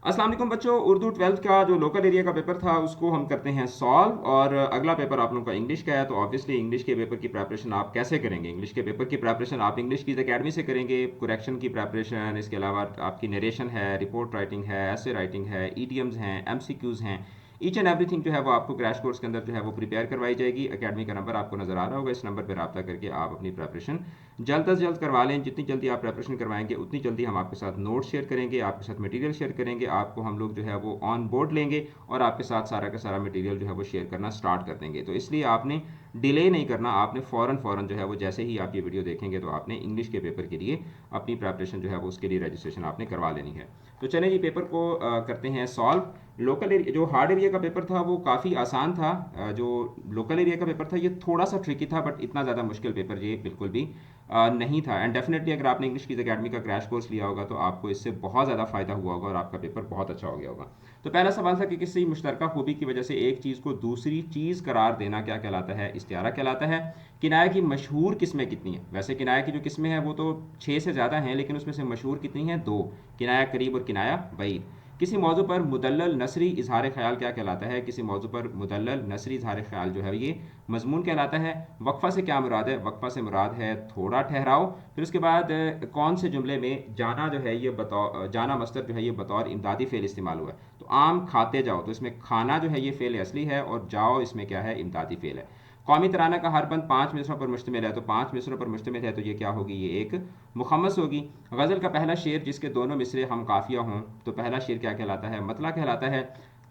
अस्सलाम वालेकुम बच्चों, उर्दू 12th का जो लोकल एरिया का पेपर था उसको हम करते हैं सॉल्व। और अगला पेपर आप लोगों का इंग्लिश का है, तो ऑब्वियसली इंग्लिश के पेपर की प्रिपरेशन आप कैसे करेंगे? इंग्लिश के पेपर की प्रिपरेशन आप इंग्लिश की अकेडमी से करेंगे। करेक्शन की प्रिपरेशन, इसके अलावा आपकी नरेशन है, रिपोर्ट राइटिंग है, ऐसे राइटिंग है, ईडीएम्स हैं, एमसीक्यूज़ हैं, ईच एंड एवरीथिंग जो है वो आपको क्रैश कोर्स के अंदर जो है वो प्रिपेयर करवाई जाएगी। अकेडमी का नंबर आपको नजर आ रहा होगा, इस नंबर पर रब्ता करके आप अपनी प्रिपरेशन जल्द अज जल्द करवा लें। जितनी जल्दी आप प्रिपरेशन करवाएंगे उतनी जल्दी हम आपके साथ नोट शेयर करेंगे, आपके साथ मटेरियल शेयर करेंगे, आपको हम लोग जो है वो ऑन बोर्ड लेंगे और आपके साथ सारा का सारा मटेरियल जो है वो शेयर करना स्टार्ट कर देंगे। तो इसलिए आपने डिले नहीं करना, आपने फ़ौरन जो है वो जैसे ही आप ये वीडियो देखेंगे तो आपने इंग्लिश के पेपर के लिए अपनी प्रिपरेशन जो है वो उसके लिए रजिस्ट्रेशन आपने करवा लेनी है। तो चलें जी, पेपर को करते हैं सॉल्व। लोकल एरिया जो हार्ड एरिया का पेपर था वो काफ़ी आसान था। जो लोकल एरिया का पेपर था ये थोड़ा सा ट्रिकी था, बट इतना ज़्यादा मुश्किल पेपर ये बिल्कुल भी नहीं था। एंड डेफिनेटली अगर आपने इंग्लिश की अकेडमी का क्रैश कोर्स लिया होगा तो आपको इससे बहुत ज़्यादा फ़ायदा हुआ होगा और आपका पेपर बहुत अच्छा हो गया होगा। तो पहला सवाल था कि किसी मुश्तरका खूबी की वजह से एक चीज़ को दूसरी चीज़ करार देना क्या कहलाता है? इस्तिआरा कहलाता है। किनाया की मशहूर किस्में कितनी हैं? वैसे किनाया की जो किस्में हैं वो तो 6 से ज़्यादा हैं, लेकिन उसमें से मशहूर कितनी हैं? 2। किनाया करीब और किनाया बईद। किसी मौजू पर मुदल्लल नसरी इजहार ख्याल क्या कहलाता है? किसी मौजू पर मुदल्लल नसरी इजहार ख्याल जो है ये मजमून कहलाता है। वक्फा से क्या मुराद है? वक्फा से मुराद है थोड़ा ठहराव। फिर उसके बाद कौन से जुमले में जाना जो है ये बतौर जाना मस्तर जो है ये बतौर इमदादी फेल इस्तेमाल हुआ है? तो आम खाते जाओ, तो इसमें खाना जो है ये फेल असली है और जाओ इसमें क्या है? इमदादी फेल है। कौमी तराना का हर बंद 5 मिसरों पर मुश्तमिल है, तो 5 मिसरों पर मुश्तमिल है, तो ये क्या होगी? ये एक मुखम्मस होगी। गज़ल का पहला शेर जिसके दोनों मिसरे हम काफिया हों, तो पहला शेर क्या कहलाता है? मतला कहलाता है।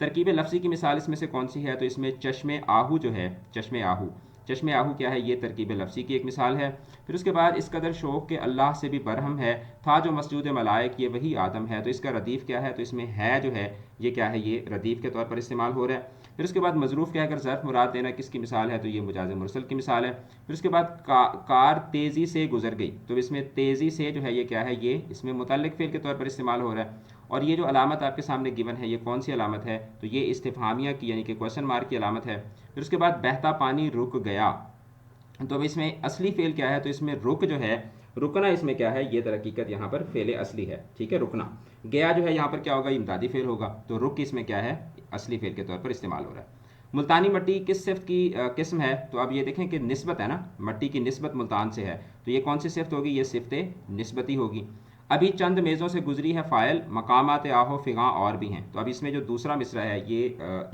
तरकीब लफ्ज़ी की मिसाल इसमें से कौन सी है? तो इसमें चश्मे आहू जो है, चश्मे आहू, चश्मे आहू क्या है? ये तरकीब लफ्ज़ी की एक मिसाल है। फिर उसके बाद इस कदर शौक़ के अल्लाह से भी बरहम है, था जो मसजूद मलाइक ये वही आदम है, तो इसका रदीफ़ क्या है? तो इसमें है जो है ये क्या है? ये रदीफ़ के तौर पर इस्तेमाल हो रहा है। फिर उसके बाद मजरूफ़ क्या है? अगर ज़र्फ़ मुराद देना किसकी मिसाल है? तो ये मुजाज़ मुरसल की मिसाल है। फिर उसके बाद कार तेज़ी से गुजर गई, तो इसमें तेज़ी से जो है ये क्या है? ये इसमें मुतल्लिक़ फ़ेल के तौर पर इस्तेमाल हो रहा है। और ये जो अलामत आपके सामने गिवन है ये कौन सी अलामत है? तो ये इस्तिफ़हामिया की यानी कि क्वेश्चन मार्क की अलामत है। फिर उसके बाद बहता पानी रुक गया, तो अब इसमें असली फ़ेल क्या है? तो इसमें रुक जो है, रुकना इसमें क्या है? ये दरहकीकत यहाँ पर फ़ेल असली है, ठीक है, रुकना। गया जो है यहाँ पर क्या होगा? इमदादी फ़ेल होगा। तो रुक इसमें क्या है? असली फ़ेल के तौर पर इस्तेमाल हो रहा है। मुल्तानी मिट्टी किस सिफ्त की किस्म है? तो अब ये देखें कि निस्बत है ना, मिट्टी की निस्बत मुल्तान से है, तो ये कौन सी सिफ्त होगी? ये सिफ्त निस्बती होगी। अभी चंद मेज़ों से गुजरी है फ़ाइल, मकामात आहो फ़िगा और भी हैं। तो अब इसमें जो दूसरा मिसरा है ये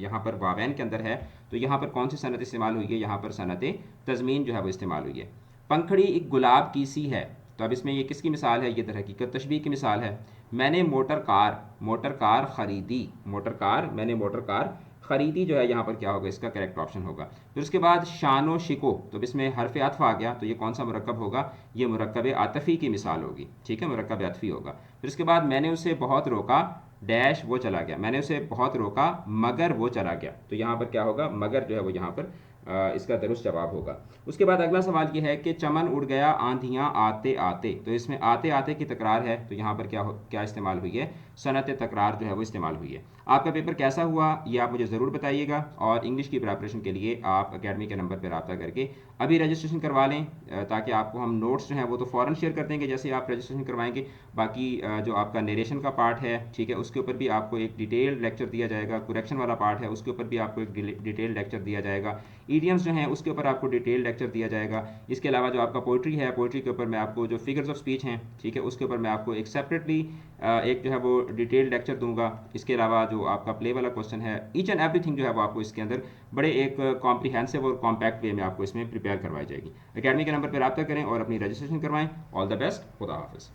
यहाँ पर वावैन के अंदर है, तो यहाँ पर कौन सी सनत इस्तेमाल हुई है? यहाँ पर सनत तज़मीन जो है वो इस्तेमाल हुई है। पंखड़ी एक गुलाब की सी है, तो अब इसमें ये किसकी मिसाल है? ये दरहकीकत तशबीह की मिसाल है। मैंने मोटर कार ख़रीदी, मोटर कार, मैंने मोटर कार ख़रीदी जो है यहाँ पर क्या होगा? इसका करेक्ट ऑप्शन होगा। फिर उसके बाद शानो शिको, तो इसमें हरफ अत्फ आ गया, तो ये कौन सा मुरक्कब होगा? ये मुरक्कब अतफ़ी की मिसाल होगी, ठीक है, मुरक्कब अतफ़ी होगा। फिर उसके बाद मैंने उसे बहुत रोका, डैश वो चला गया, मैंने उसे बहुत रोका मगर वो चला गया, तो यहाँ पर क्या होगा? मगर जो है वो यहाँ पर इसका दुरुस्त जवाब होगा। उसके बाद अगला सवाल ये है कि चमन उड़ गया आंधियाँ आते आते, तो इसमें आते आते की तकरार है, तो यहाँ पर क्या इस्तेमाल हुई है? सनत तकरार जो है वो इस्तेमाल हुई है। आपका पेपर कैसा हुआ ये आप मुझे ज़रूर बताइएगा, और इंग्लिश की प्रिपरेशन के लिए आप अकेडमी के नंबर पर रब्ता करके अभी रजिस्ट्रेशन करवा लें, ताकि आपको हम नोट्स जो हैं वो तो फ़ौरन शेयर कर देंगे जैसे आप रजिस्ट्रेशन करवाएंगे। बाकी जो आपका नरेशन का पार्ट है, ठीक है, उसके ऊपर भी आपको एक डिटेल्ड लेक्चर दिया जाएगा। करेक्शन वाला पार्ट है उसके ऊपर भी आपको एक डिटेल्ड लेक्चर दिया जाएगा। ईडियम्स जो हैं उसके ऊपर आपको डिटेल लेक्चर दिया जाएगा। इसके अलावा जो आपका पोइट्री है, पोइट्री के ऊपर मैं आपको जो फिगर्स ऑफ स्पीच हैं, ठीक है, उसके ऊपर मैं आपको एक सेपरेटली एक जो है वो डिटेल लेक्चर दूंगा। इसके अलावा जो आपका प्ले वाला क्वेश्चन है, ईच एंड एवरीथिंग जो है वो आपको इसके अंदर बड़े एक कॉम्प्रिहेंसिव और कॉम्पैक्ट वे में आपको इसमें प्रिपेयर करवाई जाएगी। अकेडमी के नंबर पर रब्ता करें और अपनी रजिस्ट्रेशन करवाएं। ऑल द बेस्ट, खुदा हाफिज़।